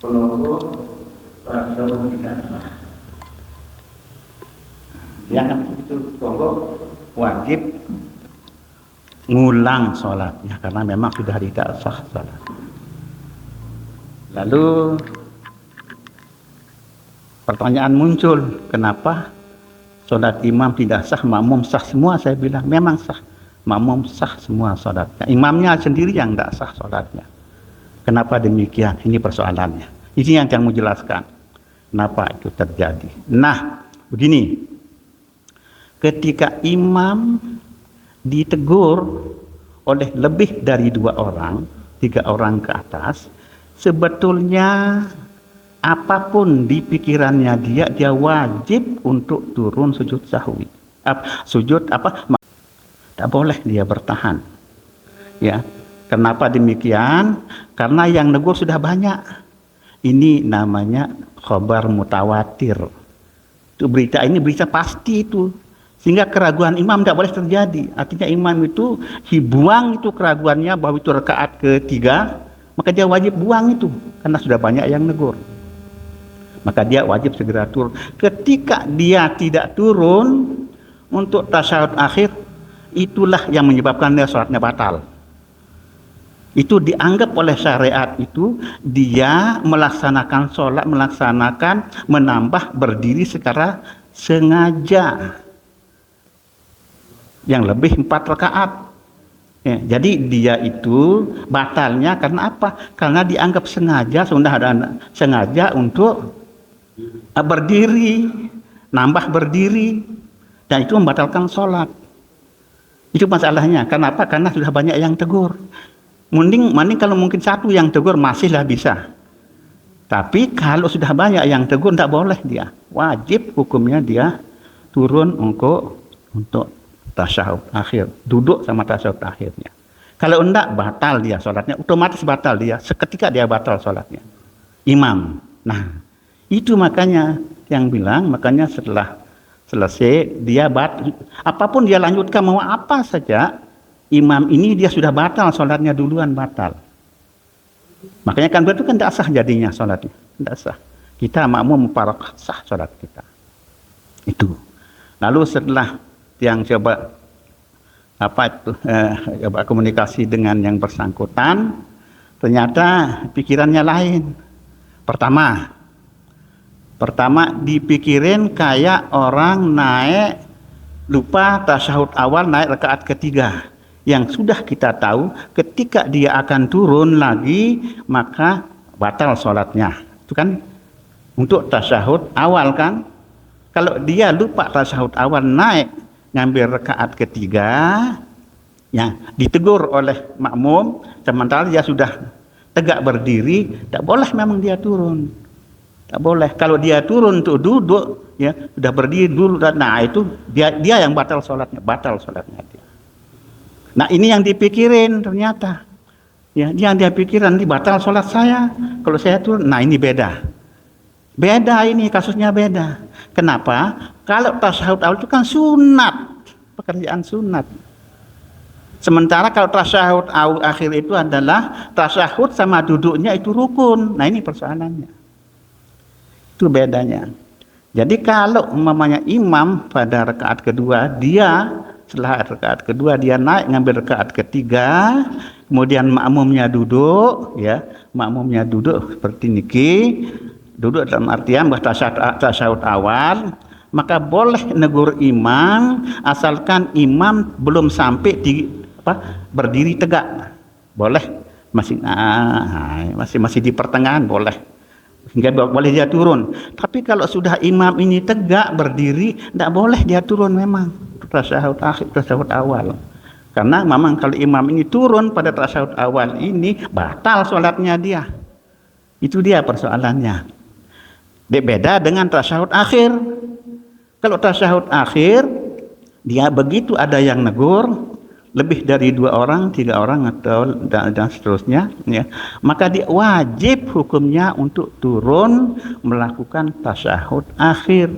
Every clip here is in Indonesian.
Kalau tasyahud tidak sah, dia kan itu kalau wajib ngulang sholatnya karena memang sudah tidak sah sholat. Lalu pertanyaan muncul, kenapa sholat imam tidak sah, makmum sah semua? Saya bilang memang sah, makmum sah semua sholatnya, imamnya sendiri yang tidak sah sholatnya. Kenapa demikian? Ini persoalannya. Ini yang mau jelaskan kenapa itu terjadi. Nah, begini, ketika imam ditegur oleh lebih dari 2 orang, 3 orang ke atas, sebetulnya apapun di pikirannya dia wajib untuk turun sujud sahwi. Tak boleh dia bertahan. Ya. Kenapa demikian? Karena yang negur sudah banyak. Ini namanya khabar mutawatir. Itu berita ini berita pasti itu. Sehingga keraguan imam tidak boleh terjadi. Artinya imam itu buang itu keraguannya bahwa itu rakaat ketiga, maka dia wajib buang itu karena sudah banyak yang negur. Maka dia wajib segera turun. Ketika dia tidak turun untuk tasyahud akhir, itulah yang menyebabkan dia sholatnya batal. Itu dianggap oleh syariat itu dia melaksanakan sholat, menambah berdiri secara sengaja yang lebih 4 rakaat. Ya, jadi dia itu batalnya karena apa? Karena dianggap sengaja untuk berdiri, nambah berdiri, dan itu membatalkan sholat. Itu masalahnya. Kenapa? Karena sudah banyak yang tegur. Mending kalau mungkin 1 yang tegur masihlah bisa. Tapi kalau sudah banyak yang tegur tidak boleh dia. Wajib hukumnya dia turun untuk tasyahud akhir, duduk sama tasyahud akhirnya. Kalau enggak, batal dia sholatnya, otomatis batal dia, seketika dia batal sholatnya. Imam. Nah, itu makanya yang bilang, makanya setelah selesai dia apapun dia lanjutkan mau apa saja, imam ini dia sudah batal sholatnya duluan, batal. Makanya kan berarti kan tidak sah jadinya sholatnya, tidak sah. Kita makmum mufarakah sah sholat kita. Itu. Lalu setelah yang coba komunikasi dengan yang bersangkutan, ternyata pikirannya lain. Pertama dipikirin kayak orang naik lupa tasyahud awal, naik rakaat ketiga, yang sudah kita tahu ketika dia akan turun lagi maka batal sholatnya. Itu kan untuk tasyahud awal kan. Kalau dia lupa tasyahud awal naik ngambil rakaat ketiga, ya ditegur oleh makmum, sementara dia sudah tegak berdiri, tak boleh memang dia turun, tak boleh. Kalau dia turun untuk duduk, ya sudah berdiri dulu, nah itu dia yang batal sholatnya dia. Nah ini yang dipikirin ternyata, ya dia pikiran nanti batal sholat saya kalau saya turun. Nah ini beda ini kasusnya beda. Kenapa? Kalau tasyahud awal itu kan sunat, pekerjaan sunat. Sementara kalau tasyahud akhir itu adalah tasyahud sama duduknya itu rukun. Nah ini persoalannya. Itu bedanya. Jadi kalau umpamanya imam pada rakaat kedua, setelah rakaat kedua dia naik ngambil rakaat ketiga, kemudian makmumnya duduk, ya makmumnya duduk seperti niki, duduk dalam artian tasyahud awal, maka boleh negur imam asalkan imam belum sampai berdiri tegak, boleh, masih di pertengahan boleh, hingga boleh dia turun. Tapi kalau sudah imam ini tegak berdiri, tidak boleh dia turun memang tasyahud akhir, tasyahud awal. Karena memang kalau imam ini turun pada tasyahud awal ini batal sholatnya dia. Itu dia persoalannya. Beda dengan tasyahud akhir. Kalau tasyahud akhir dia begitu ada yang negur lebih dari 2 orang, 3 orang atau dan seterusnya, ya, maka dia wajib hukumnya untuk turun melakukan tasyahud akhir.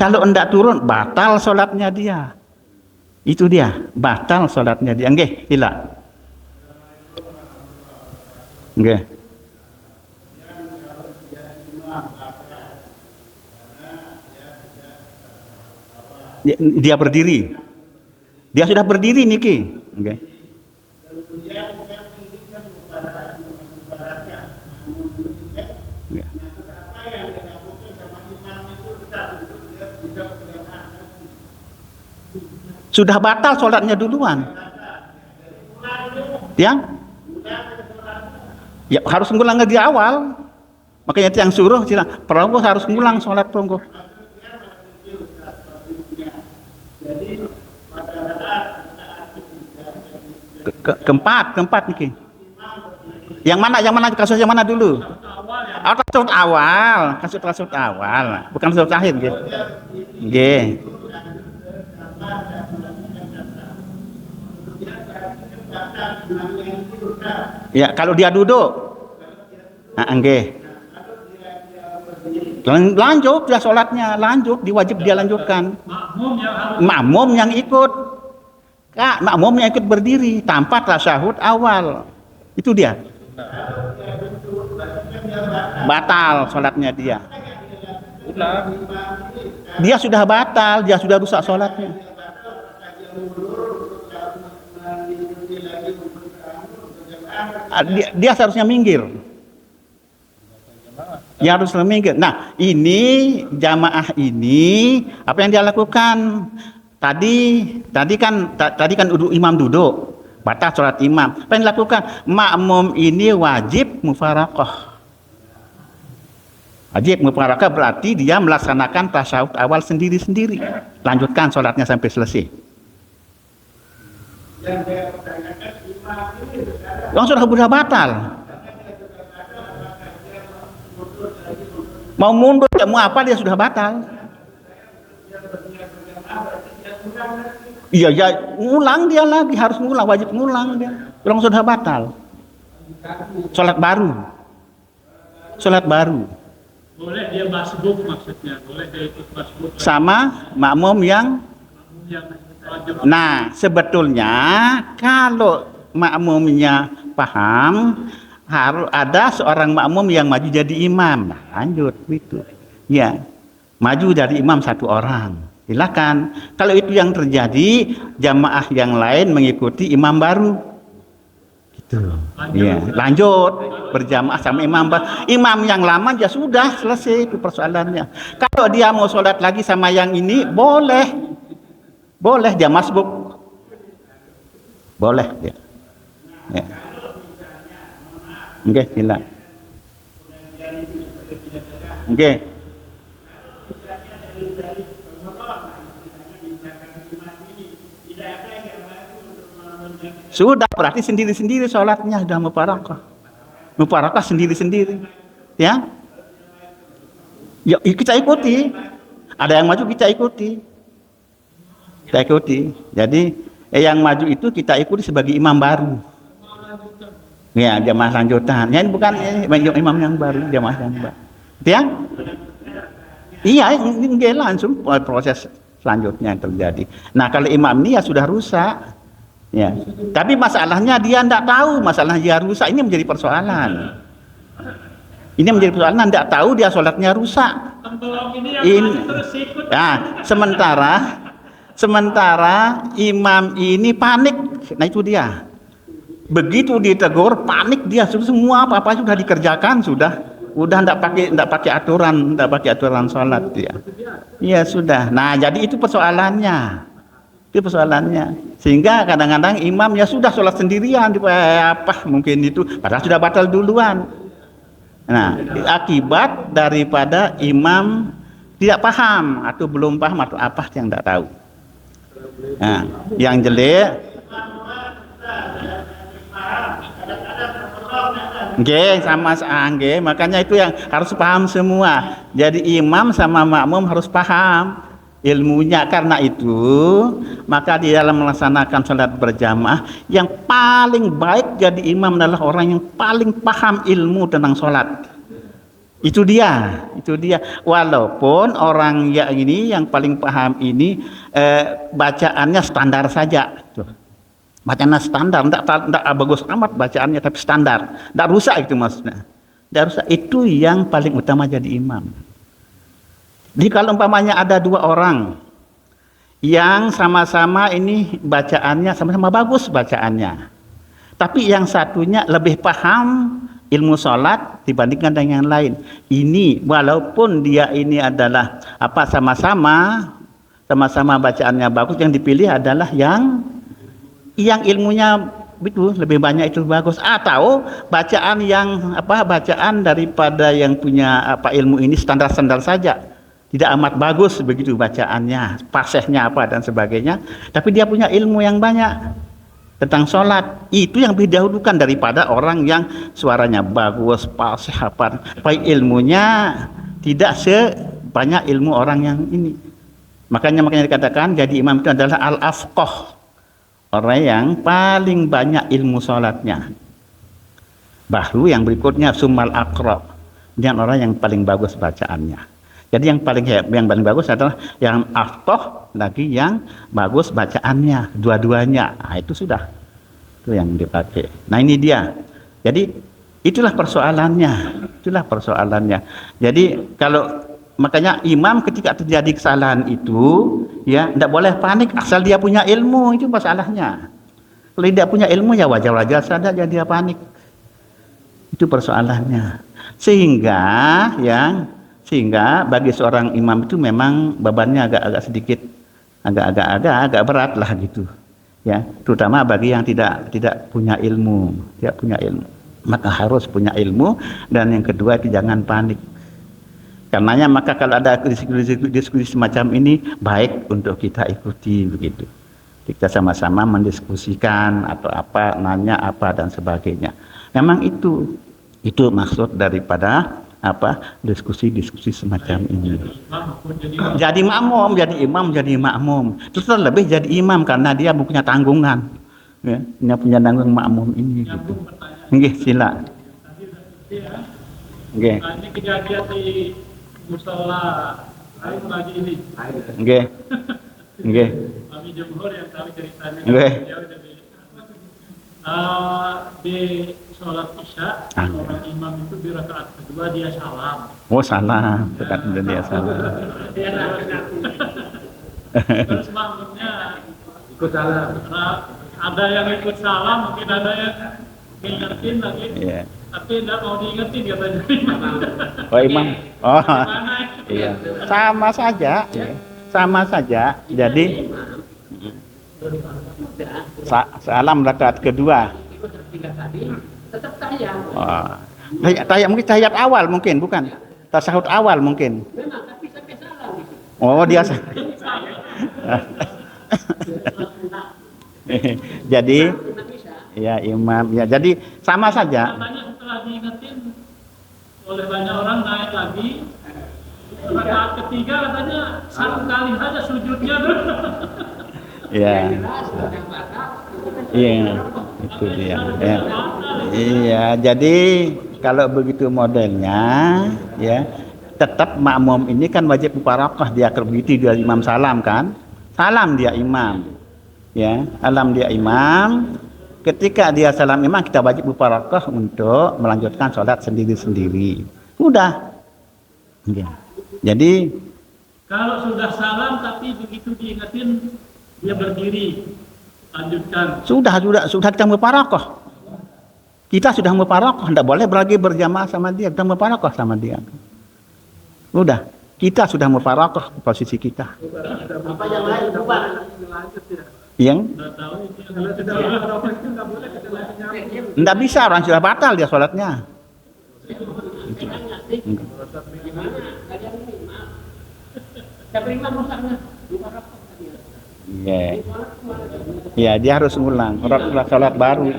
Kalau enggak turun batal sholatnya dia. Itu dia, batal sholatnya dia. Nggih, sila. Nggih. Dia berdiri. Dia sudah berdiri niki. Oke. Ya. Sudah batal sholatnya duluan. Ya? Ya harus ngulang di awal. Makanya itu yang suruh peronggo harus ngulang sholat peronggo. Keempat nih. Yang mana kasus yang mana dulu? Kasus awal, bukan kasus akhir gitu. Nggih. Ya, kalau dia duduk. Nggih. Lanjut dia sholatnya, diwajib dia lanjutkan. Makmum yang ikut. Makmumnya ikut berdiri tanpa tasyahud awal. Itu dia. Batal sholatnya dia. Dia sudah batal, dia sudah rusak sholatnya. Dia seharusnya minggir. Dia harus minggir. Nah, ini jamaah ini apa yang dia lakukan? Tadi kan imam duduk, batal sholat imam. Apa yang dilakukan? Makmum ini wajib mufaraqah. Wajib mufaraqah berarti dia melaksanakan tasyahud awal sendiri-sendiri. Lanjutkan sholatnya sampai selesai. Yang sudah batal. Mau mundur, mau apa dia sudah batal. Iya, ngulang dia lagi, harus ngulang, wajib ngulang dia. Orang sudah batal. Sholat baru. Boleh dia masbuk maksudnya, boleh dia ikut masbuk. Sama makmum yang Nah, sebetulnya kalau makmumnya paham, harus ada seorang makmum yang maju jadi imam. Nah, lanjut itu. Ya, maju dari imam satu orang. Silakan. Kalau itu yang terjadi, jamaah yang lain mengikuti imam baru. Gitu. Ya, lanjut berjamaah sama imam baru. Imam yang lama ya sudah selesai itu persoalannya. Kalau dia mau sholat lagi sama yang ini, boleh. Boleh dia masbuk. Boleh dia. Ya. Oke, silakan. Oke. Sudah berarti sendiri-sendiri sholatnya sudah mufarakah sendiri-sendiri, ya. Ya kita ikuti. Ada yang maju kita ikuti. Jadi yang maju itu kita ikuti sebagai imam baru. Ya, jamaah lanjutan. Ya, bukan imam yang baru, jamaah yang baru. Ya? Iya, ini langsung proses selanjutnya yang terjadi. Nah, kalau imam ini ya sudah rusak. Ya. Tapi masalahnya dia tidak tahu, masalah dia rusak ini menjadi persoalan. Tidak tahu dia sholatnya rusak. Nah, sementara imam ini panik. Nah, itu dia. Begitu ditegur, panik dia. Semua apa-apa sudah dikerjakan, sudah tidak pakai aturan sholat dia. Iya sudah. Nah, jadi itu persoalannya. Sehingga kadang-kadang imam ya sudah sholat sendirian, mungkin itu padahal sudah batal duluan. Nah, akibat daripada imam tidak paham atau belum paham atau apa yang tidak tahu. Nah, yang jelek. Sama makanya itu yang harus paham semua. Jadi imam sama makmum harus paham ilmunya. Karena itu maka di dalam melaksanakan sholat berjamaah yang paling baik jadi imam adalah orang yang paling paham ilmu tentang sholat. Itu dia. Walaupun orang yang paling paham ini bacaannya standar saja. Bacaannya standar, tidak bagus amat bacaannya, tapi standar, tidak rusak itu maksudnya. Tidak rusak, itu yang paling utama jadi imam. Jadi kalau umpamanya ada dua orang yang sama-sama ini bacaannya sama-sama bagus bacaannya. Tapi yang satunya lebih paham ilmu sholat dibandingkan dengan yang lain. Ini walaupun dia ini adalah sama-sama bacaannya bagus, yang dipilih adalah yang ilmunya itu lebih banyak itu bagus, atau bacaan daripada yang punya ilmu ini standar-standar saja, tidak amat bagus begitu bacaannya, fasihnya dan sebagainya, tapi dia punya ilmu yang banyak tentang sholat, itu yang didahulukan daripada orang yang suaranya bagus, fasih baik ilmunya tidak sebanyak ilmu orang yang ini. Makanya dikatakan jadi imam itu adalah al-afqah, orang yang paling banyak ilmu sholatnya. Baru yang berikutnya sumal aqra, dia orang yang paling bagus bacaannya. Jadi yang paling bagus adalah yang afqah, lagi yang bagus bacaannya, dua-duanya. Nah, itu sudah, itu yang dipakai. Nah ini dia. Jadi itulah persoalannya. Jadi makanya imam ketika terjadi kesalahan itu, ya tidak boleh panik asal dia punya ilmu, itu masalahnya. Kalau tidak punya ilmu ya wajar-wajar saja dia panik. Itu persoalannya. Sehingga bagi seorang imam itu memang bebannya agak sedikit agak berat lah gitu. Ya, terutama bagi yang tidak punya ilmu, maka harus punya ilmu, dan yang kedua itu jangan panik. Karenanya maka kalau ada diskusi semacam ini baik untuk kita ikuti begitu. Kita sama-sama mendiskusikan atau nanya dan sebagainya. Memang itu maksud daripada diskusi semacam ini. Jadi makmum, jadi imam. Terus terlebih jadi imam karena dia punya tanggungan. Ya, dia punya tanggung makmum ini gitu. Nggih, sila. Nggih. Ini kejadian di musola lain pagi ini. Nggih. Kami jumhur yang kami ceritanya. Nggih. Di sholat isya, orang imam itu di rakaat kedua dia salam. Oh salam, dekat dia salam. Terus makmumnya ikut salam. Ada yang ikut salam, mungkin ada yang ngingetin lagi. Yeah. Tapi tidak mau diingetin katanya. Oh imam. Oh iya. Sama saja. Jadi salam rakaat kedua. Tetap tayang. Mungkin tahiyat awal mungkin, bukan? Tasyahud awal mungkin. Memang, tapi sampai salam gitu. Oh, dia jadi ya imam ya, jadi sama saja. Katanya setelah diingetin oleh banyak orang naik lagi, rakaat ketiga katanya satu kali saja sujudnya. Iya. Iya, itu dia. Ya. Iya, jadi kalau begitu modelnya, ya tetap makmum ini kan wajib mufarakah, dia begitu dia imam salam kan, salam dia imam, ya salam dia imam. Ketika dia salam imam, kita wajib mufarakah untuk melanjutkan sholat sendiri-sendiri. Udah. Ya. Jadi kalau sudah salam tapi begitu diingetin dia berdiri, lanjutkan. Sudah kita mufarakah. Kita sudah mufarakah, tidak boleh lagi berjamaah sama dia, kita mufarakah sama dia. Udah, kita sudah mufarakah posisi kita. Apa yang lain bubar? Yang? Tidak bisa, orang sudah batal dia sholatnya. Iya, dia harus ulang. Orang sholat baru.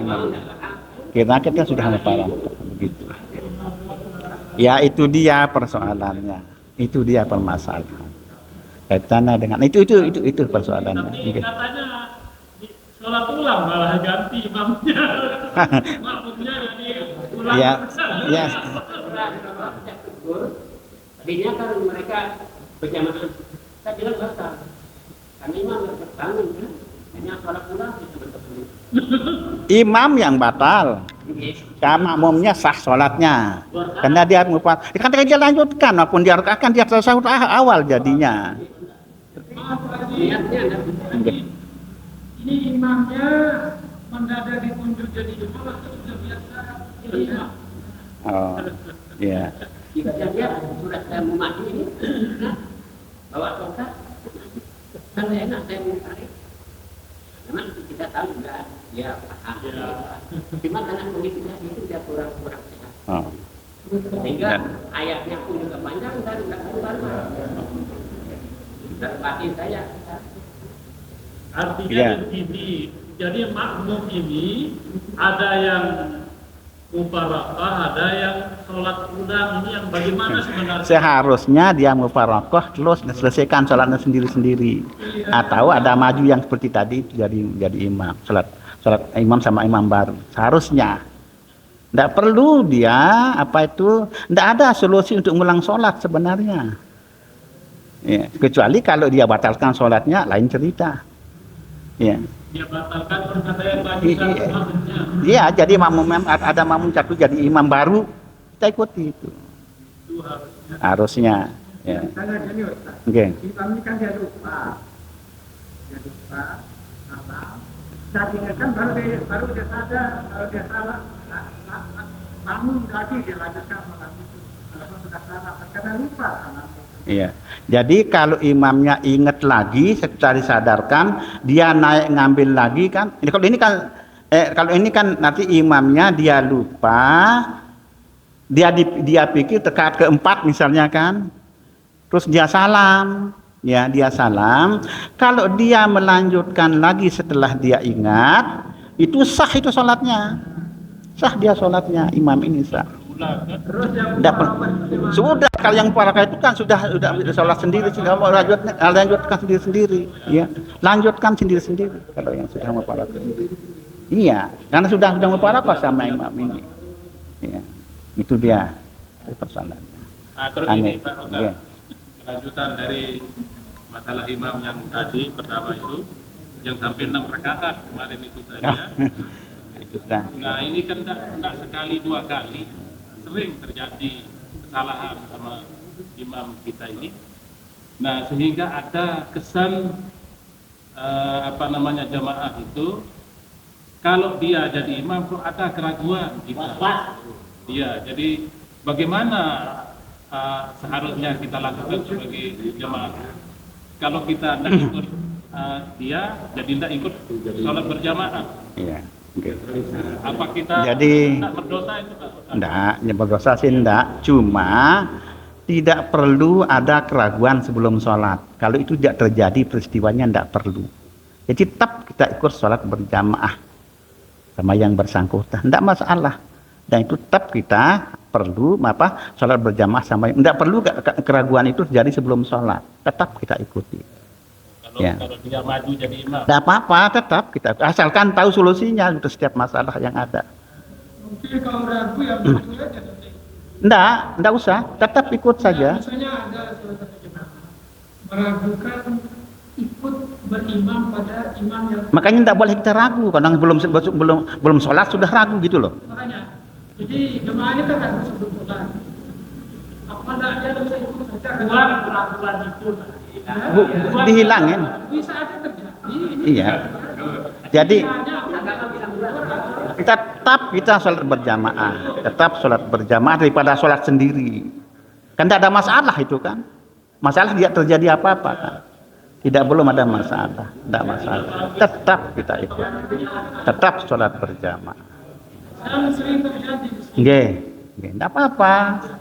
Kita sudah mufarakah begitu. Ya itu dia persoalannya. Itu dia permasalahan. Kaitannya dengan itu persoalannya. Tapi katanya sholat ulang malah ganti imamnya. Makmumnya jadi ulang. Ya. Tadinya kan mereka berjamaah. Saya bilang batal. Kami imam berbangun kan. Hanya sholat ulang itu betul. Imam yang batal. Makmumnya sah sholatnya. Karena dia mufarakah. Kan dia lanjutkan, walaupun dia rakaat dia tasyahud awal jadinya. niatnya Oke. Ini imamnya mendadak ditunjuk jadi imam atau sudah biasa jadi imam? Oh, ya. jika dia sudah saya mau maju ini bawa tongkat kan enak saya mau tarik. Memang kita tahu juga dia paham. Cuma karena kondisinya itu dia kurang sehat. Oh. Sehingga ayatnya pun juga panjang dan tidak baru-baru. Dan batin saya. Artinya Ya. begini, jadi makmum ini ada yang mufarakah, ada yang sholat ulang. Ini yang bagaimana sebenarnya? Seharusnya dia mufarokoh terus selesaikan sholatnya sendiri-sendiri. Atau ada maju yang seperti tadi itu jadi imam. Sholat imam sama imam baru. Seharusnya. Tidak perlu dia tidak ada solusi untuk ngulang sholat sebenarnya. Ya, kecuali kalau dia batalkan sholatnya lain cerita. Ya. Dia batalkan terus ada yang maju satu makmumnya. Iya, jadi ada makmum satu jadi imam baru, kita ikuti itu. Itu harusnya. Harusnya. Ya. Misalnya gini Ustaz, Oke. imam ini kan dia lupa, salah. Saat ingatkan baru dia sadar, kalau dia salah, bangun lagi dia lanjutkan sholat itu. Kalau sudah salah, karena lupa salah. Iya. Jadi kalau imamnya ingat lagi setelah disadarkan, dia naik ngambil lagi kan. Kalau ini kan nanti imamnya dia lupa, dia pikir rakaat keempat misalnya kan. Terus dia salam. Ya, dia salam. Kalau dia melanjutkan lagi setelah dia ingat, itu sah itu sholatnya. Sah dia sholatnya, imam ini sah. Terus yang Sudah kalau yang mufarakah itu kan sudah sholat sendiri, sudah mau lanjutkan sendiri-sendiri, ya. Lanjutkan sendiri-sendiri kalau yang sudah mufarakah. Iya, karena sudah mufarakah sama imam ini. Ya. Itu dia persoalannya. Nah, terus Aneh. ini Pak Oka, Iya. kelanjutan dari masalah imam yang tadi pertama itu yang sampai 6 rakaat kemarin itu saja. Itu sudah. Nah ini kan tidak sekali dua kali, sering terjadi kesalahan sama imam kita ini. Nah sehingga ada kesan jamaah itu kalau dia jadi imam kok ada keraguan kita. Iya, jadi bagaimana seharusnya kita lakukan sebagai jamaah? Kalau kita tidak ikut dia, jadi tidak ikut sholat berjamaah. Iya. Oke. Apa kita Jadi- tidak berdosa itu Pak? Enggak, berdosa sih enggak. Cuma tidak perlu ada keraguan sebelum sholat. Kalau itu tidak terjadi peristiwanya enggak perlu. Jadi tetap kita ikut sholat berjamaah sama yang bersangkutan. Enggak masalah. Dan itu tetap kita perlu sholat berjamaah sama yang enggak perlu keraguan itu terjadi sebelum sholat. Tetap kita ikuti. Ya. Kalau dia maju jadi imam. Enggak apa-apa, tetap kita asalkan tahu solusinya untuk setiap masalah yang ada. mungkin kalau ragu ya betul aja. Enggak usah, tetap ikut saja. Misalnya ada salah satu jemaah meragukan ikut berimam pada imam yang Makanya enggak boleh kita ragu, kadang belum sholat sudah ragu gitu loh. makanya. Jadi jemaahnya kan ragu sebelum sholat. Apa enggak dia bisa ikut saja keluar keraguan itu? Dihilangin. Bisa aja terjadi. Iya. Jadi kita sholat berjamaah, tetap sholat berjamaah daripada sholat sendiri. Kan tidak ada masalah itu kan. Masalah dia terjadi apa-apa kan. Tidak belum ada masalah, tidak masalah. Tetap kita ikut. Tetap sholat berjamaah. Yang sering terjadi Nggih, tidak apa-apa.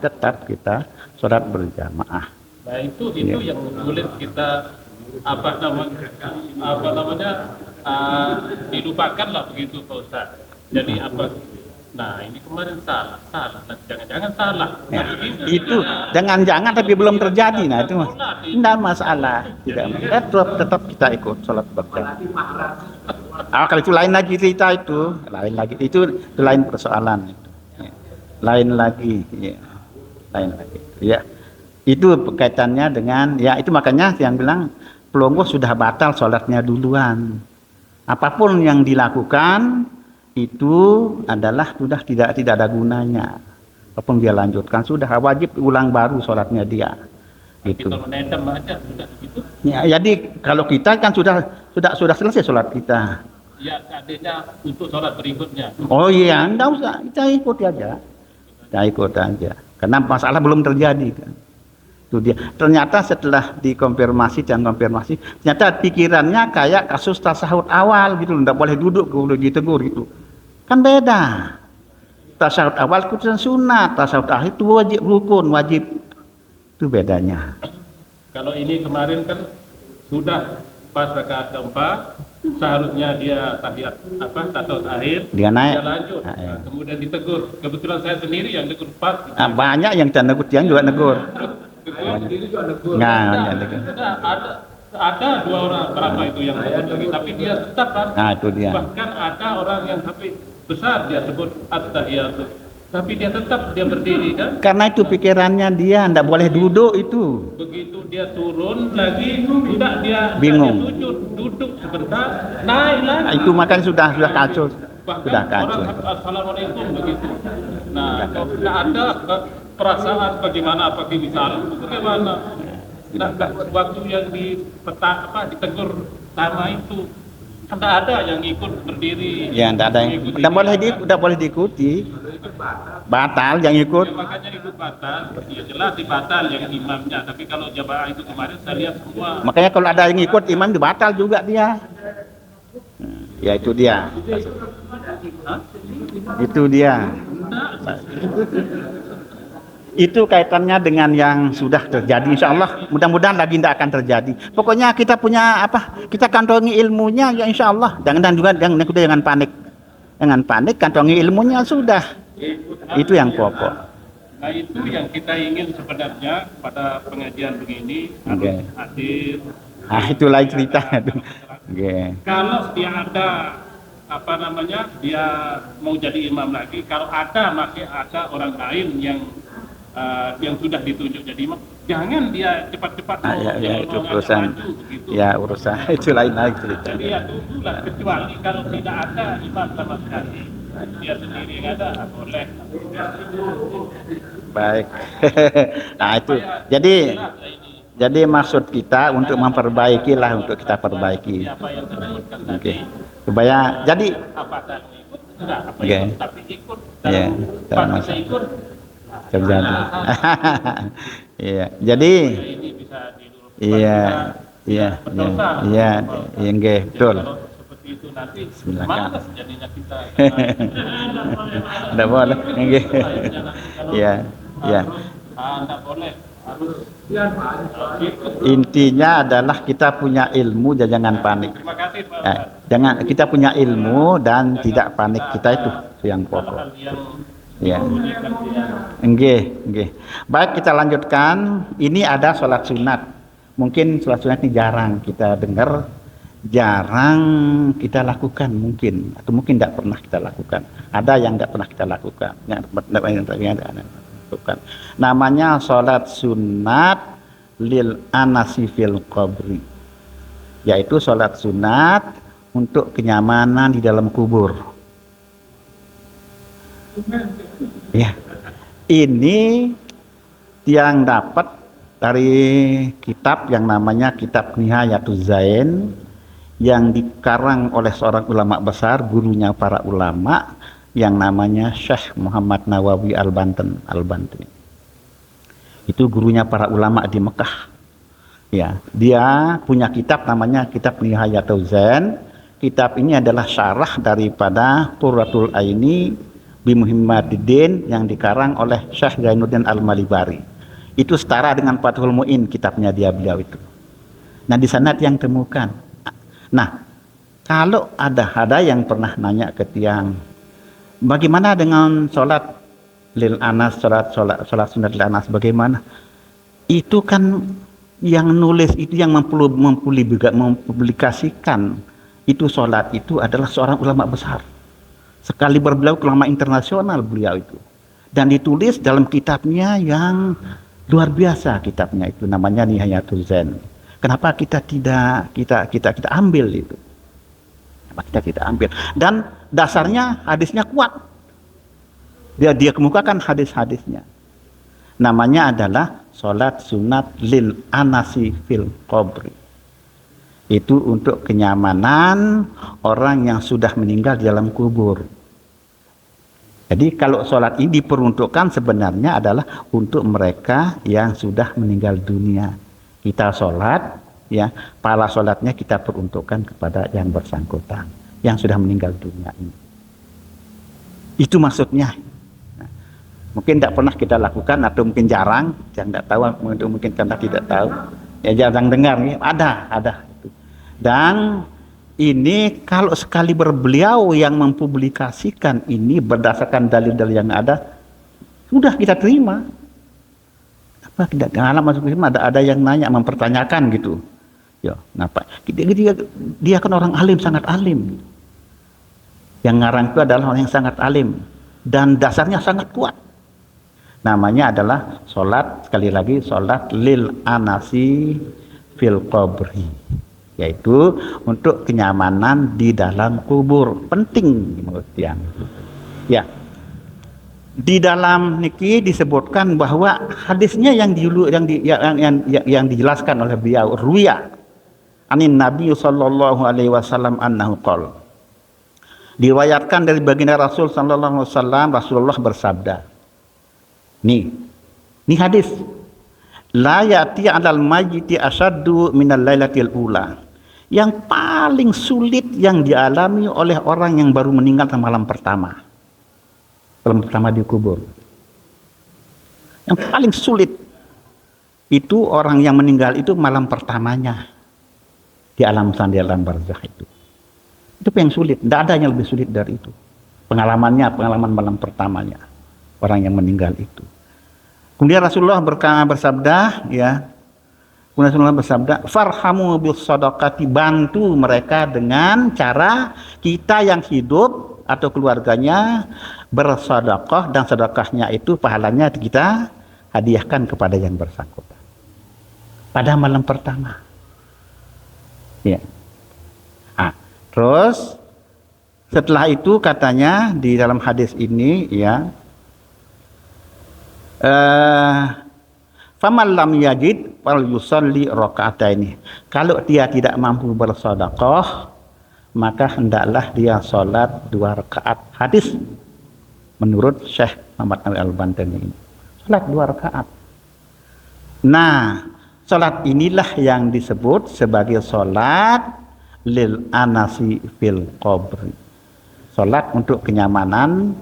Tetap kita sholat berjamaah. Nah itu yang sulit kita dilupakan lah begitu Pak Ustaz. Jadi nah ini kemarin salah, jangan-jangan salah. Ya, Tapi itu jangan-jangan tapi belum terjadi. Nah itu tidak masalah. Tetap kita ikut sholat berjamaah. Kalau itu lain lagi cerita itu, itu lain persoalan itu. Ya. Lain lagi. Ya. Itu kaitannya dengan itu makanya yang bilang pelongo sudah batal sholatnya duluan. Apapun yang dilakukan itu adalah sudah tidak ada gunanya. Apapun dia lanjutkan sudah wajib ulang baru sholatnya dia. Gitu. Kita menendam aja sudah begitu. Ya, jadi kalau kita kan sudah selesai sholat kita. Ya adanya untuk sholat berikutnya. Oh iya, enggak usah, kita ikuti aja. Kita ikut aja. Karena masalah belum terjadi kan. Itu dia. Ternyata setelah dikonfirmasi dan konfirmasi, ternyata pikirannya kayak kasus tasahud awal gitu, enggak boleh duduk kalau ditegur gitu. Kan beda. Tasahud awal itu sunat, tasahud akhir itu wajib rukun, wajib. Itu bedanya. Kalau ini kemarin kan sudah pas rakaat keempat, seharusnya dia tahiyat tasawuf akhir, Dia naik. dia lanjut. Ah, iya. Nah, kemudian ditegur. Kebetulan saya sendiri yang tegur pas. Banyak yang tak negur, yang juga negur. Saya sendiri juga negur. Nah, Nah, yang negur. ada 2 orang berapa itu yang negur lagi, tapi dia tetap kan. Nah, itu dia. Bahkan ada orang yang sampai besar dia sebut at-tahiyatu. Tapi dia tetap dia berdiri kan. Karena itu pikirannya dia enggak boleh duduk itu. Begitu dia turun lagi, tidak dia Bingung. dia sujud, duduk sebentar, naik lagi. Nah, itu makanya sudah kacau. Bahkan Sudah kacau. orang assalamualaikum begitu. Nah, kalau tidak ada perasaan bagaimana pakai misalnya, bagaimana? Nah, waktu yang ditegur sama itu, tidak ada yang ikut berdiri. Ya, enggak ada yang enggak boleh diikuti. Batal yang ikut. Ya, makanya ikut batal. Ya jelas dibatal yang imamnya. Tapi kalau jamaah itu kemarin saya lihat semua. Makanya kalau ada yang ikut imam dibatal juga dia. Ya itu dia. Hah? Itu dia. Itu kaitannya dengan yang sudah terjadi. Insya Allah mudah-mudahan lagi tidak akan terjadi. Pokoknya kita punya kita kantongi ilmunya ya insya Allah. Dan juga jangan panik. Jangan panik, kantongi ilmunya sudah. Itu yang pokok. Nah itu yang kita ingin sebenarnya pada pengajian begini harus hadir. Itu lain ceritanya tuh. Kalau dia ada dia mau jadi imam lagi, kalau ada masih ada orang lain yang sudah ditunjuk jadi imam, jangan dia cepat-cepat Itu urusan urusan itu lain lagi cerita. jadi ya tunggulah, kecuali kalau tidak ada imam sama sekali, dia sendiri yang ada, boleh. Baik. Nah itu jadi maksud kita untuk memperbaiki lah, untuk kita perbaiki. Apa yang disebutkan Oke. Supaya jadi apakah ikut enggak, Oke. tapi ikut Iya, dalam pas masa- kita ikut terjadi. Iya. Jadi ini bisa diluruskan. iya, Kita iya, berdosa. iya, iya, nggih, betul. Kalau seperti itu nanti Silakan. malas jadinya kita. Enggak boleh, nggih. Iya, iya. Enggak boleh. Harus ikut. Intinya adalah kita punya ilmu dan jangan panik. Terima kasih Pak. Jangan kita punya ilmu dan tidak panik, kita itu yang pokok. Hal yang Ya. membunyikan dia. Nggih. Baik, kita lanjutkan. Ini ada sholat sunat. Mungkin sholat sunat ini jarang kita dengar, jarang kita lakukan mungkin, atau mungkin tidak pernah kita lakukan. Ada yang tidak pernah kita lakukan, Namanya sholat sunat lil anasi fil qabri, yaitu sholat sunat untuk kenyamanan di dalam kubur. Ya, ini yang dapat dari kitab yang namanya Kitab Nihayatuz Zain yang dikarang oleh seorang ulama besar, gurunya para ulama yang namanya Syekh Muhammad Nawawi Al-Bantani. Itu gurunya para ulama di Mekah. Ya, dia punya kitab namanya Kitab Nihayatuz Zain. Kitab ini adalah syarah daripada Qurratul Aini bi Muhammadiddin yang dikarang oleh Syekh Zainuddin Al-Malibari. Itu setara dengan Fathul Mu'in kitabnya beliau itu. Nah, di sana yang temukan. Nah, kalau ada yang pernah nanya ke tiang, bagaimana dengan sholat lil anas, sholat sunat lil anas, bagaimana? Itu kan yang nulis itu, yang mempublikasikan itu sholat itu adalah seorang ulama besar. Sekali beliau ulama internasional beliau itu. Dan ditulis dalam kitabnya yang luar biasa, kitabnya itu namanya Nihayatuz Zain. Kenapa kita ambil itu? Kenapa kita tidak ambil? Dan dasarnya hadisnya kuat. Dia kemukakan hadis-hadisnya. Namanya adalah Salat sunat lil anasi fil qabri. Itu untuk kenyamanan orang yang sudah meninggal di dalam kubur. Jadi kalau sholat ini diperuntukkan sebenarnya adalah untuk mereka yang sudah meninggal dunia. Kita sholat, ya, pahala sholatnya kita peruntukkan kepada yang bersangkutan, yang sudah meninggal dunia ini. Itu maksudnya. Nah, mungkin tidak pernah kita lakukan atau mungkin jarang, yang tidak tahu, mungkin karena tidak tahu, ya jarang dengar, ya. Ada. Dan ini kalau sekali beliau yang mempublikasikan ini berdasarkan dalil-dalil yang ada, sudah kita terima. Apa tidak alam masuk terima? Ada yang nanya, mempertanyakan gitu. Ya, kenapa? Dia kan orang alim, sangat alim. Yang ngarang itu adalah orang yang sangat alim dan dasarnya sangat kuat. Namanya adalah sholat, sekali lagi sholat lil anasi fil qabri, yaitu untuk kenyamanan di dalam kubur. Penting menurut yang. Ya. Di dalam niki disebutkan bahwa hadisnya yang dijelaskan oleh beliau, ruya anin Nabi sallallahu alaihi wasallam annahu qala. Diriwayatkan dari baginda Rasul sallallahu alaihi wasallam, Rasulullah bersabda. Ini hadis. La ya'ti 'alal mayyiti asyaddu minal lailatil ula. Yang paling sulit yang dialami oleh orang yang baru meninggal malam pertama. Malam pertama di kubur. Yang paling sulit itu orang yang meninggal itu malam pertamanya di alam sana, di alam barzakh itu. Itu yang sulit. Tidak ada yang lebih sulit dari itu. Pengalaman malam pertamanya orang yang meninggal itu. Kemudian Rasulullah bersabda, ya. Rasulullah bersabda, farhamu bis sadaqati, bantu mereka dengan cara kita yang hidup atau keluarganya bersedekah, dan sedekahnya itu pahalanya kita hadiahkan kepada yang bersangkutan pada malam pertama. Ya. Terus setelah itu katanya di dalam hadis ini, ya, faman lam yajid fal yusalli raka'ataini. Kalau dia tidak mampu bersedekah, maka hendaklah dia salat 2 rakaat. Hadis menurut Syekh Muhammad Al-Bantani ini. Salat 2 rakaat. Nah, salat inilah yang disebut sebagai salat lil anasi fil qabri. Salat untuk kenyamanan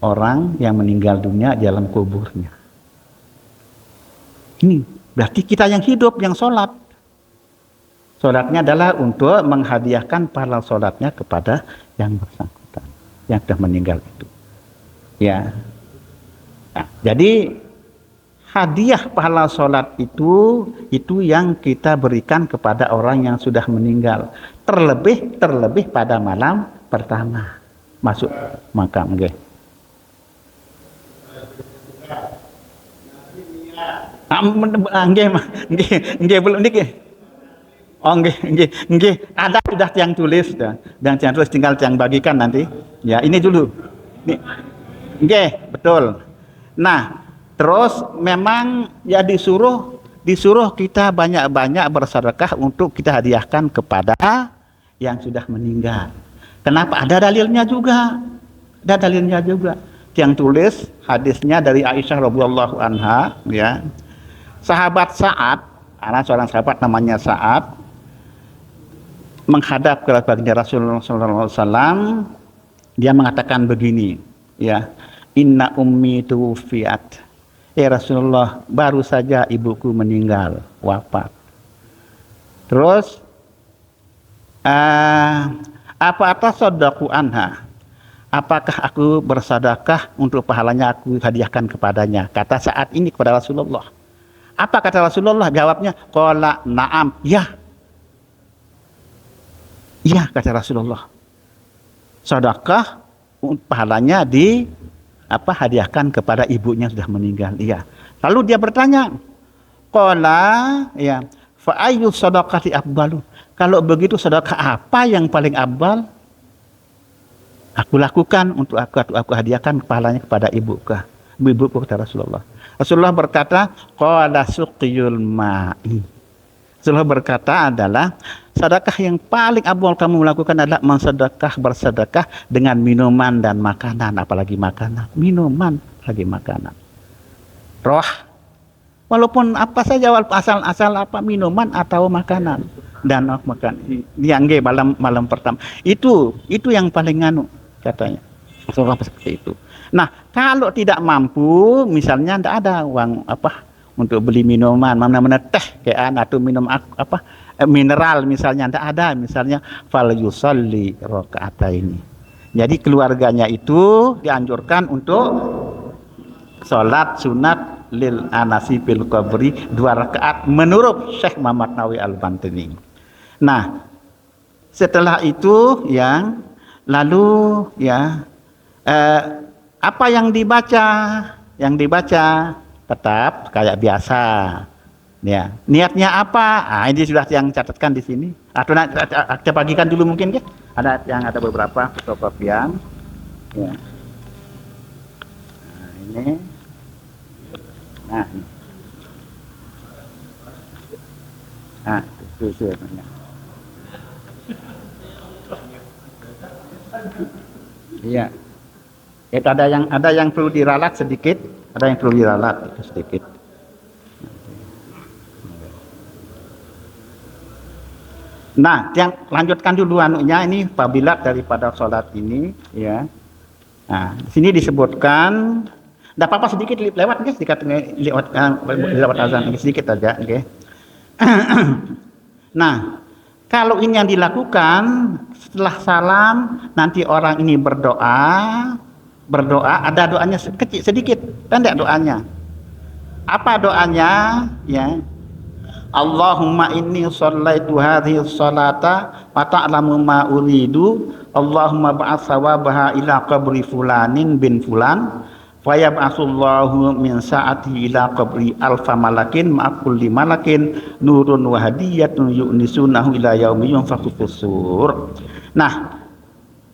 orang yang meninggal dunia di dalam kuburnya. Ini berarti kita yang hidup yang sholat. Sholatnya adalah untuk menghadiahkan pahala sholatnya kepada yang bersangkutan, yang sudah meninggal itu. Ya. Nah, jadi hadiah pahala sholat itu yang kita berikan kepada orang yang sudah meninggal. Terlebih pada malam pertama masuk makam. Okay. Nggih belum niki. Oh nggih. Ada sudah yang tulis dah. Dan yang tulis tinggal yang bagikan nanti. Ya, ini dulu. Nggih, betul. Nah, terus memang ya disuruh kita banyak-banyak bersedekah untuk kita hadiahkan kepada yang sudah meninggal. Kenapa? Ada dalilnya juga. Yang tulis hadisnya dari Aisyah radhiyallahu anha, ya. Sahabat Sa'ad, ada seorang sahabat namanya Sa'ad, menghadap ke baginda Rasulullah SAW, dia mengatakan begini, ya, inna ummi tuwfiyat. Rasulullah, baru saja ibuku meninggal, wafat. Terus, apa atas sodaku anha? Apakah aku bersedekah untuk pahalanya aku hadiahkan kepadanya? Kata Sa'ad ini kepada Rasulullah. Apa kata Rasulullah? Jawabnya, qala na'am, ya. Iya, kata Rasulullah. Sedekah pahalanya hadiahkan kepada ibunya sudah meninggal. Iya. Lalu dia bertanya, qala, ya, fa ayyu sadaqati afdalu? Kalau begitu sedekah apa yang paling afdal? Aku lakukan untuk aku hadiahkan pahalanya kepada ibuku kata Rasulullah. Rasulullah berkata, qala suqyul ma'i. Rasulullah berkata adalah sedekah yang paling abdul kamu lakukan adalah bersedekah dengan minuman dan makanan, apalagi makanan. Minuman lagi makanan. Roh. Walaupun apa saja asal apa minuman atau makanan dan makan. Yang malam pertama. Itu yang paling nganu katanya. Rasulullah seperti itu. Nah, kalau tidak mampu, misalnya tidak ada uang untuk beli minuman, mana-mana teh kayak atau minum mineral misalnya, tidak ada, misalnya fal yusalli raka'ataini. Jadi keluarganya itu dianjurkan untuk sholat sunat lil anasi fil qabri 2 rakaat menurut Syekh Muhammad Nawawi Al-Bantini. Nah, setelah itu lalu apa yang dibaca tetap kayak biasa. Ya, niatnya apa? Ini sudah yang catatkan di sini. Atau kita bagikan dulu mungkin ya. Ada beberapa fotokopian. Ya. Nah, ini. Nah, ini. Itu. Iya. Itu ada yang perlu diralat sedikit, ada yang perlu diralat itu sedikit. Nah, yang lanjutkan dulu anunya ini fadilat daripada sholat ini, ya. Nah, di sini disebutkan, tidak apa-apa sedikit lewat guys, lewat azan sedikit aja, oke. Nah, kalau ini yang dilakukan setelah salam, nanti orang ini berdoa, ada doanya kecil sedikit, pendek doanya. Apa doanya? Ya. Allahumma inni shallaitu hadhihi sholata wa ta'lamu ma uridu. Allahumma ba'ats sawabaha ila qabri fulanin bin fulan. Fa yab'atsullahu min sa'ati ila qabri alfa malakin ma'a kulli malakin nurun wa hadiyatun yu'nisunahu ila yaumi yunfakhu fis-sur. Nah,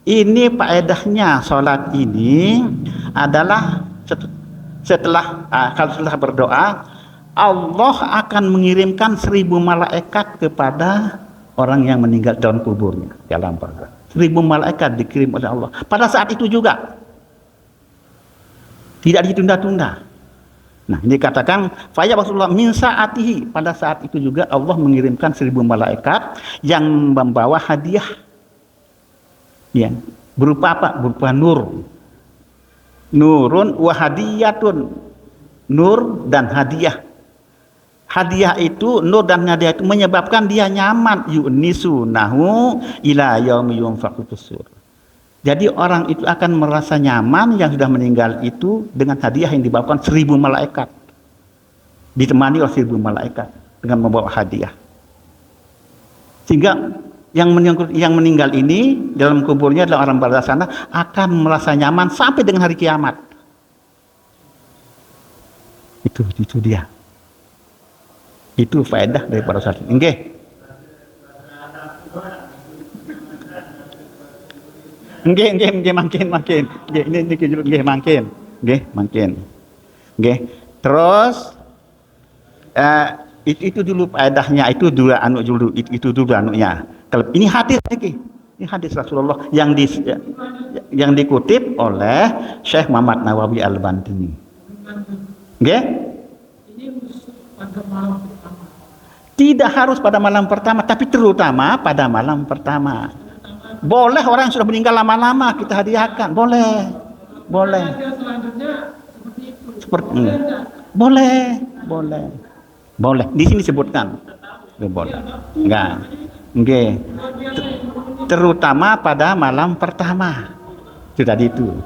ini faedahnya sholat ini adalah setelah berdoa, Allah akan mengirimkan 1000 malaikat kepada orang yang meninggal dalam kuburnya dalam perkara. 1000 malaikat dikirim oleh Allah pada saat itu juga, tidak ditunda-tunda. Nah, ini dikatakan faya Rasulullah min saatihi, pada saat itu juga Allah mengirimkan 1000 malaikat yang membawa hadiah. Ya, berupa apa? Berupa nur. Nurun wa hadiyatun. Nur dan hadiah. Hadiah itu, nur dan hadiah itu menyebabkan dia nyaman. Yu'nisunahu ila yaumi yunfakhu fis-sur. Jadi orang itu akan merasa nyaman yang sudah meninggal itu dengan hadiah yang dibawakan 1000 malaikat. Ditemani oleh 1000 malaikat dengan membawa hadiah. Sehingga yang meninggal ini dalam kuburnya adalah orang barzakh sana akan merasa nyaman sampai dengan hari kiamat. Itu dia. Itu faedah daripada sholat. Nggih. Nggih makin. Nggih makin. Nggih. Terus itu dulu faedahnya, itu dulu anunya. Kalau ini hadis lagi. Ini hadis Rasulullah yang dikutip oleh Syekh Muhammad Nawawi Al-Bantini. Nggih? Tidak harus pada malam pertama, tapi terutama pada malam pertama. Boleh orang yang sudah meninggal lama-lama kita hadiahkan, boleh. Seperti ini. Boleh. Di sini sebutkan. Boleh. Enggak. Nggih. Terutama pada malam pertama. Sudah itu.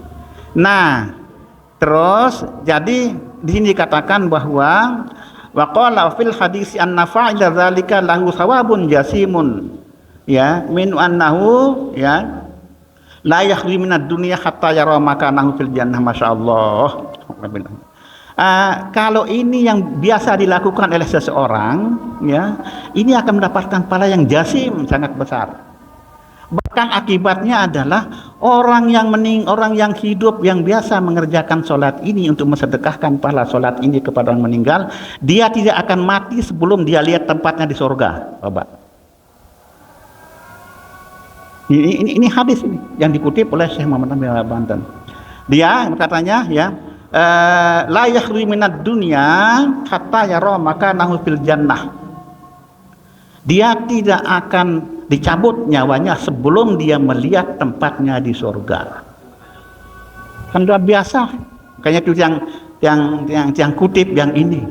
Nah, terus jadi di sini dikatakan bahwa wa qala fil hadis anna fa'ila dzalika lahu thawabun jasimun, ya, min annahu, ya, la yakhri minad dunya hatta yara makanahu fil jannah, masyaallah. Kalau ini yang biasa dilakukan oleh seseorang, ya, ini akan mendapatkan pahala yang jasim sangat besar. Bahkan akibatnya adalah Orang yang hidup yang biasa mengerjakan sholat ini untuk mensedekahkan pahala sholat ini kepada orang meninggal, dia tidak akan mati sebelum dia lihat tempatnya di surga. Coba. Ini hadis ini yang dikutip oleh Syekh Muhammad bin Banten. Dia katanya ya, la yakhruju minad dunya hatta yara makanahu fil jannah. Dia tidak akan dicabut nyawanya sebelum dia melihat tempatnya di surga. Kan luar biasa. Kayaknya itu yang kutip yang ini.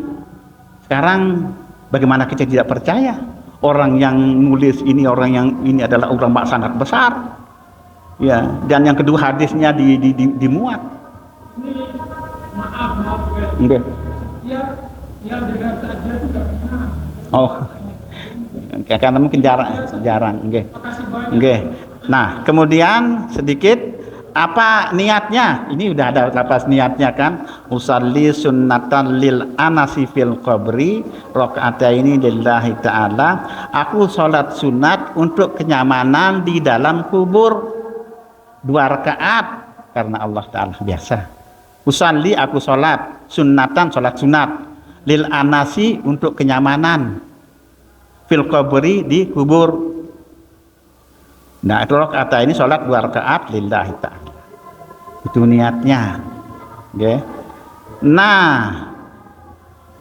Sekarang bagaimana kita tidak percaya? Orang yang nulis ini, orang yang ini adalah ulama sangat besar. Ya, dan yang kedua hadisnya dimuat. Ini maaf Enggak. yang dengan saja juga benar. Oh. Karena mungkin jarang. Nggih. Makasih banyak. Nggih. Nah, kemudian sedikit apa niatnya? Ini udah ada lapas niatnya kan? Usalli sunnatan lil anasi fil qabri rakaataini lillahi ta'ala. Aku salat sunat untuk kenyamanan di dalam kubur 2 rakaat karena Allah Ta'ala biasa. Usalli aku salat sunnatan salat sunat lil anasi untuk kenyamanan fil qabri di kubur. Nah, itu rakaat ini salat 2 rakaat lillahi ta'ala. Itu niatnya. Okay. Nah,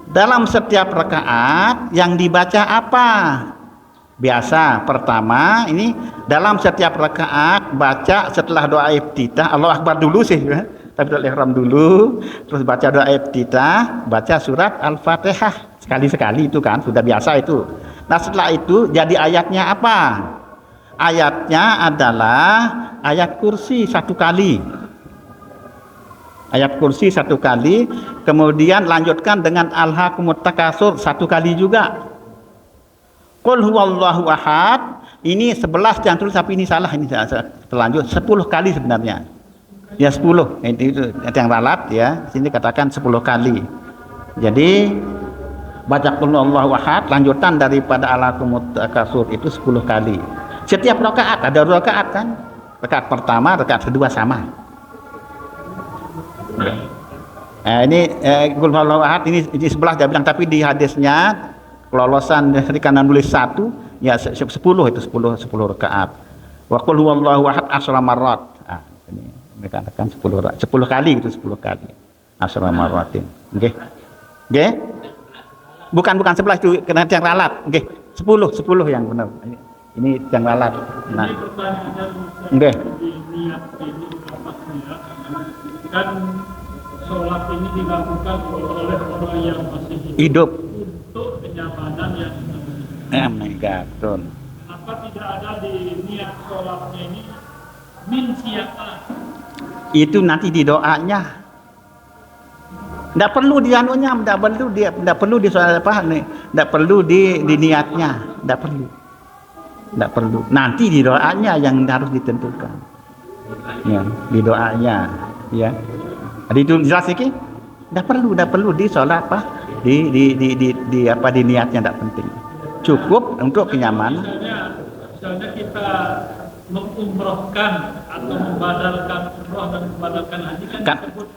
dalam setiap rakaat yang dibaca apa? Biasa pertama ini dalam setiap rakaat baca setelah doa iftitah Allahu Akbar dulu sih ya. Tapi doa ihram dulu, terus baca doa iftitah, baca surat Al-Fatihah sekali-sekali itu kan sudah biasa itu. Nah, setelah itu jadi ayatnya apa? Ayatnya adalah ayat kursi 1 kali. Ayat kursi 1 kali, kemudian lanjutkan dengan alhaakumut takasur 1 kali juga. Qul huwallahu ahad, ini 11 yang tulis tapi ini salah, ini terlanjut 10 kali sebenarnya. Ya 10, itu yang ralat ya. Sini katakan 10 kali. Jadi baca qul huwallahu ahad, lanjutan daripada alhaakumut takasur itu 10 kali. Setiap rakaat ada 2 rakaat kan? Rakaat pertama, rakaat kedua sama. Ini qul huwallahu ahad ini 11 dia bilang, tapi di hadisnya kelolosan dari karena nulis 1 ya 10 itu 10 rakaat. Wa qul huwallahu ahad asra marrat. Ini mereka katakan 10 kali itu 10 kali. Asra marratin. Nggih. Nggih. Bukan 11 itu kena yang ralat. Nggih. 10 yang benar. Ini yang ralat. Nah. Ini pertanyaannya Nggih. niat ini maksudnya kan sholat ini dilakukan oleh orang yang masih Hidup. untuk kenyamanan yang Betul. Kenapa tidak ada di niat sholatnya ini min siapa? Itu nanti di doanya. Tidak perlu di anunya, tidak perlu di soal apa nih, tidak perlu di niatnya, tidak perlu. Nanti di doanya yang harus ditentukan. Ya, di doanya, ya. Jadi itu jelas iki? Tidak perlu di sholat apa? Di niatnya tidak penting. Cukup untuk kenyamanan. Misalnya kita mengumrohkan atau membadalkan umroh dan membadalkan haji kan disebut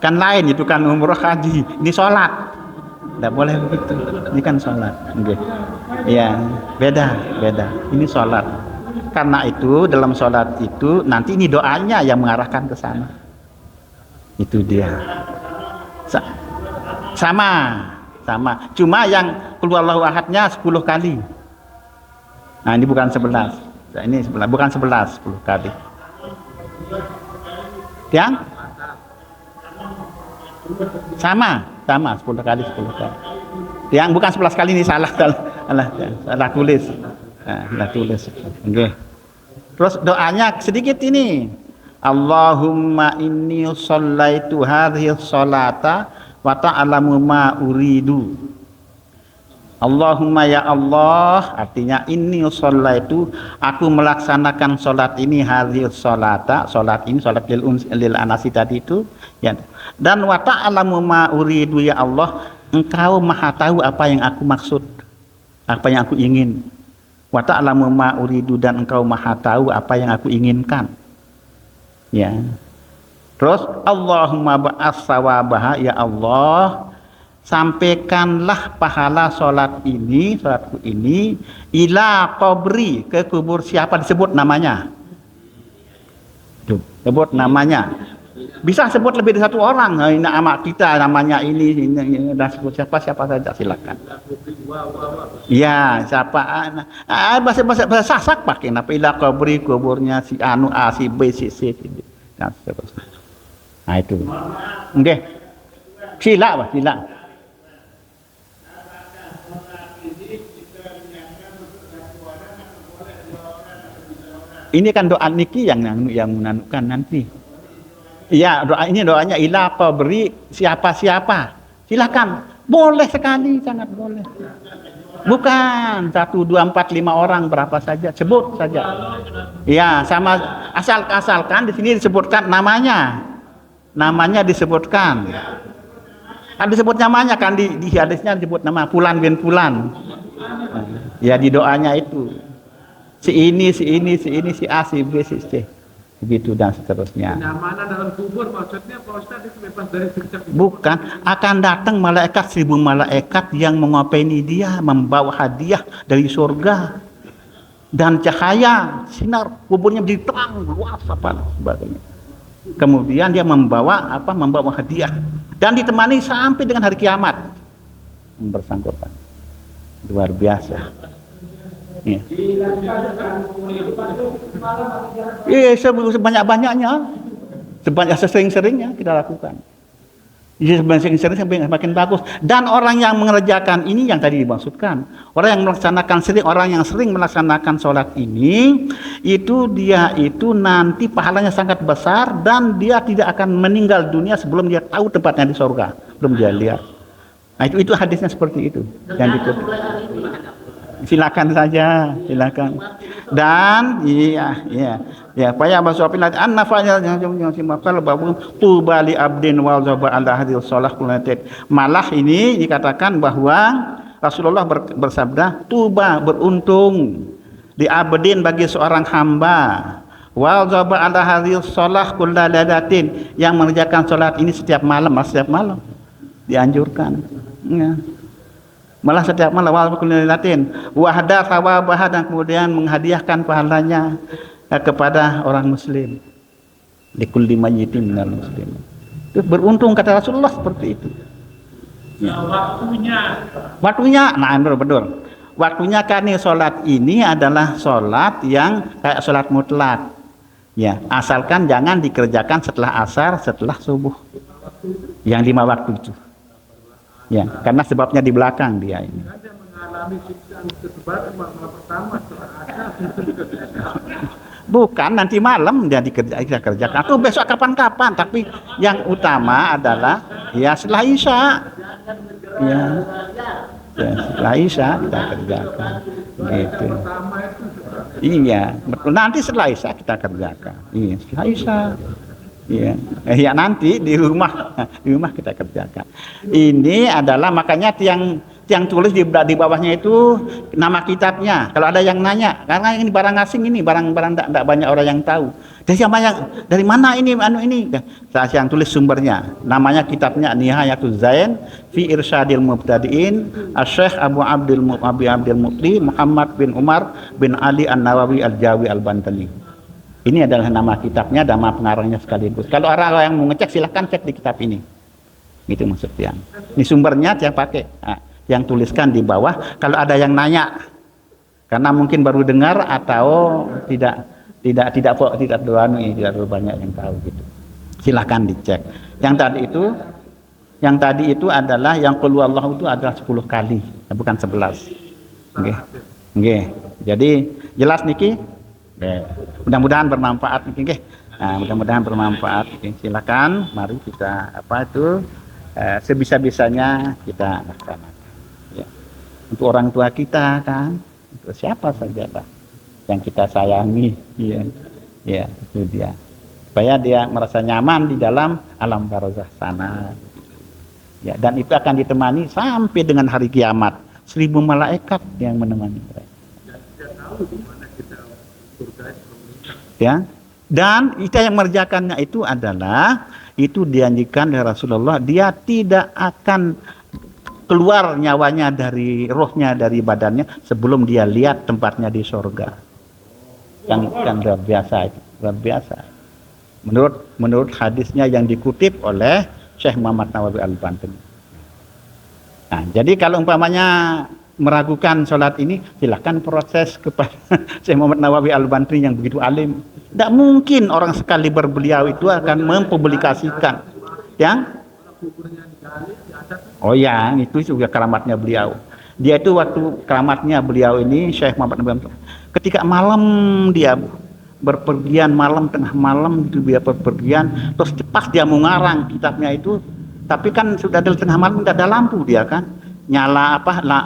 kan lain itu kan umroh haji, ini sholat, tidak boleh begitu, ini kan sholat, okay. Ya beda, ini sholat, karena itu dalam sholat itu nanti ini doanya yang mengarahkan ke sana, itu dia, sama, cuma yang qul huwallahu ahadnya 10 kali, nah ini bukan 11, ini 11, bukan 11, 10 kali, yang sama 10 kali. Yang bukan 11 kali ini salah tulis. Salah tulis. Okay. Terus doanya sedikit ini. Allahumma inni shallaitu hadhihi sholata wa ta'lamu ma uridu. Allahumma ya Allah, artinya inni shallaitu, aku melaksanakan sholat ini hadhihi sholata, sholat ini sholat lil anasi tadi itu ya. Dan wa ta'lamu ma uridu ya Allah, engkau maha tahu apa yang aku maksud, apa yang aku ingin. Wa ta'lamu ma uridu, dan engkau maha tahu apa yang aku inginkan. Ya. Terus Allahumma ba'as sawabaha, ya Allah, sampaikanlah pahala sholatku ini ila qabri, ke kubur siapa disebut namanya. Tuh, sebut namanya. Bisa sebut lebih dari satu orang. Nah, ini amak kita namanya ini dan sebut siapa saja silakan. Ya, siapa? Bahasa Sasak pakai apa? Ila qabri, kuburnya si anu A, si B, si C, si D. Dan seterusnya. Nah itu. Oke. Sila. Ini kan doa niki yang menandakan nanti. Iya, doanya ila qabri siapa. Silakan. Boleh sekali, sangat boleh. Bukan 1, 2, 4, 5 orang berapa saja, sebut saja. Iya, sama asalkan di sini disebutkan namanya. Namanya disebutkan. Kan disebut namanya kan di hadisnya disebut nama fulan bin fulan. Ya di doanya itu. Si ini, si A, si B, si C. Begitu dan seterusnya. Kenyamanan dalam kubur maksudnya Pak Ustaz itu bebas dari siksa kubur. Bukan, akan datang malaikat 1000 malaikat yang mengopeni dia, membawa hadiah dari surga dan cahaya sinar kuburnya menjadi terang luas apa sebagainya. Kemudian dia membawa hadiah dan ditemani sampai dengan hari kiamat bersangkutan. Luar biasa. Iya. Sebanyak-banyaknya, sesering-seringnya kita lakukan. Sesering-seringnya semakin bagus. Dan orang yang mengerjakan ini yang tadi dimaksudkan, orang yang sering melaksanakan sholat ini, dia itu nanti pahalanya sangat besar dan dia tidak akan meninggal dunia sebelum dia tahu tempatnya di surga, belum dia lihat. Nah itu hadisnya seperti itu yang dikutip. Silakan saja, silakan. Dan paya basopin annafanya yang simakal babu tubali abdin wal zaba ala hadil shalah kullatit. Malah ini dikatakan bahwa Rasulullah bersabda, tuba beruntung di abdin bagi seorang hamba wal zaba ala hadil shalah kullalatin yang mengerjakan salat ini setiap malam dianjurkan. Ya. Malah setiap malam latin wahda thawabah dan kemudian menghadiahkan pahalanya kepada orang muslim di kulli mayyitin minal muslimin. Itu beruntung kata Rasulullah seperti itu. Ya, Waktunya nah betul. Waktunya karena salat ini adalah salat yang kayak salat mutlak. Ya, asalkan jangan dikerjakan setelah asar, setelah subuh. Yang 5 waktu itu. Ya, karena sebabnya di belakang dia ini. Ada mengalami siksaan kesebar malam pertama setelah asar. Bukan nanti malam dia kita kerjakan atau besok kapan-kapan, tapi yang utama adalah ya setelah Isya. Ya setelah Isya kita kerjakan. Gitu. Iya, betul. Nanti setelah Isya kita kerjakan. Iya, setelah Isya. Iya, ya nanti di rumah kita kerjakan. Ini adalah makanya tiang tulis di bawahnya itu nama kitabnya. Kalau ada yang nanya, karena ini barang asing ini, barang tidak banyak orang yang tahu. Dari mana ini ini? Saya yang tulis sumbernya. Namanya kitabnya Nihayatul Zain fi Irsyadil Mubtadiin Asy-Syaikh Abu Abdul Muqri Muhammad bin Umar bin Ali An-Nawawi Al-Jawi Al-Bantani. Ini adalah nama kitabnya, nama pengarangnya sekaligus. Kalau orang yang mau ngecek silahkan cek di kitab ini. Itu maksudnya. Ini sumbernya yang pakai. Nah, yang tuliskan di bawah. Kalau ada yang nanya, karena mungkin baru dengar atau tidak terlalu banyak yang tahu gitu. Silahkan dicek. Yang tadi itu adalah yang qul huwallahu itu adalah 10 kali, bukan 11. Nggih. Jadi jelas niki? Mudah-mudahan bermanfaat nggih. Nah, mudah-mudahan bermanfaat. Silakan mari kita sebisa-bisanya kita laksanakan. Ya. Untuk orang tua kita kan, untuk siapa saja lah yang kita sayangi, ya itu dia. Supaya dia merasa nyaman di dalam alam barzakh sana. Ya, dan itu akan ditemani sampai dengan hari kiamat. 1000 malaikat yang menemani mereka. Ya, Dan kita yang mengerjakannya itu adalah itu dianjurkan oleh Rasulullah, dia tidak akan keluar nyawanya dari rohnya dari badannya sebelum dia lihat tempatnya di surga. Kan luar biasa itu, luar biasa. Menurut hadisnya yang dikutip oleh Syekh Muhammad Nawawi Al-Bantani. Nah, jadi kalau umpamanya meragukan sholat ini, silakan proses kepada Syekh Muhammad Nawawi Al-Bantani yang begitu alim. Tidak mungkin orang sekaliber beliau itu akan mempublikasikan yang itu juga keramatnya beliau. Dia itu waktu keramatnya beliau ini Syekh Muhammad Nawawi Al-Bantani, ketika malam dia berpergian, malam tengah malam itu dia berpergian, terus pas dia mau ngarang kitabnya itu, tapi kan sudah di tengah malam tidak ada lampu, dia kan nyala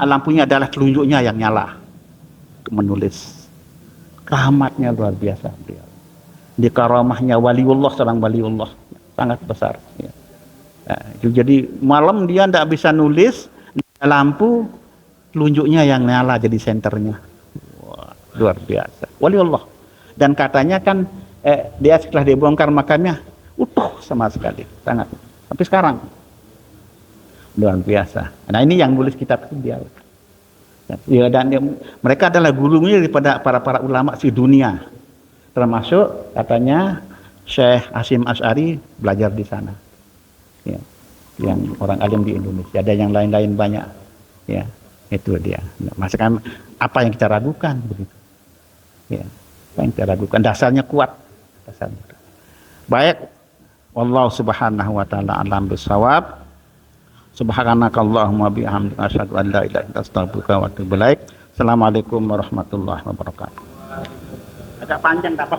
lampunya adalah telunjuknya yang nyala untuk menulis. Keramatnya luar biasa beliau. Di karamahnya waliullah, seorang waliullah sangat besar ya. Nah, itu jadi malam dia tidak bisa nulis, lampu telunjuknya yang nyala jadi senternya. Wah, luar biasa waliullah. Dan katanya kan dia setelah dibongkar makamnya utuh sama sekali, sangat sampai sekarang. Luar biasa. Nah, ini yang nulis kitab itu dia. Ya, dan mereka adalah gurunya daripada para ulama di dunia. Termasuk katanya Syekh Hasyim Asy'ari belajar di sana. Ya. Yang orang alim di Indonesia. Ada yang lain-lain banyak. Ya, itu dia. Nah, maksudnya apa yang kita ragukan begitu. Ya, apa yang kita ragukan, dasarnya kuat. Dasarnya. Baik. Wallahu subhanahu wa ta'ala alam bisawab. Subhanakallahumma bihamdika asyhadu an la ilaha illa anta astaghfiruka wa atubu ilaik. Assalamualaikum warahmatullahi wabarakatuh. Agak panjang tak apa.